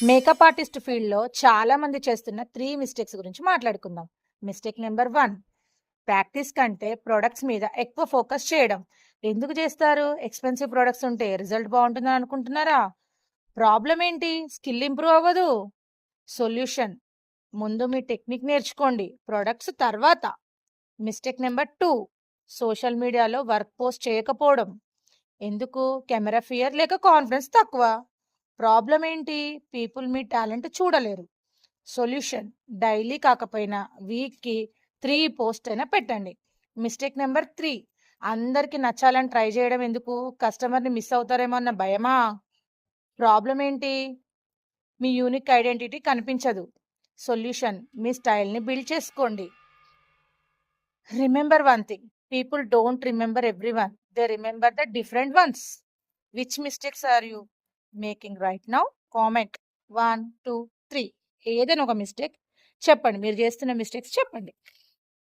Makeup artist ఫీల్డ్‌లో చాలా మంది చేస్తున్న 3 మిస్టేక్స్ గురించి మాట్లాడుకుందాం. మిస్టేక్ నంబర్ 1, ప్రాక్టీస్ కంటే ప్రొడక్ట్స్ మీద ఎక్కువ ఫోకస్ చేయడం. ఎందుకు చేస్తారు? ఎక్స్‌పెన్సివ్ ప్రొడక్ట్స్ ఉంటే రిజల్ట్ బావుంటుందని అనుకుంటున్నారా? ప్రాబ్లమ్ ఏంటి? స్కిల్ ఇంప్రూవ్ అవ్వదు. సొల్యూషన్: ముందు మీ టెక్నిక్ నేర్చుకోండి, ప్రొడక్ట్స్ తర్వాత. మిస్టేక్ నంబర్ 2, సోషల్ మీడియాలో వర్క్ పోస్ట్ చేయకపోవడం. ఎందుకు? కెమెరా ఫియర్ లేక కాన్ఫిడెన్స్ తక్కువ. ప్రాబ్లం ఏంటి? పీపుల్ మీ టాలెంట్ చూడలేరు. సొల్యూషన్: డైలీ కాకపోయినా వీక్‌కి 3 పోస్ట్ అయినా పెట్టండి. మిస్టేక్ నెంబర్ 3, అందరికి నచ్చాలని ట్రై చేయడం ఎందుకు? కస్టమర్‌ని మిస్ అవుతారేమో అన్న భయమా? ప్రాబ్లం ఏంటి? మీ యూనిక్ ఐడెంటిటీ కనిపించదు. సొల్యూషన్: మీ స్టైల్‌ని బిల్డ్ చేసుకోండి. Remember one thing, people don't remember everyone, they remember the different ones. Which mistakes are you making right now? Comment 1, 2, 3 ఏదైనా ఒక మిస్టేక్ చెప్పండి. మీరు చేస్తున్న మిస్టేక్స్ చెప్పండి.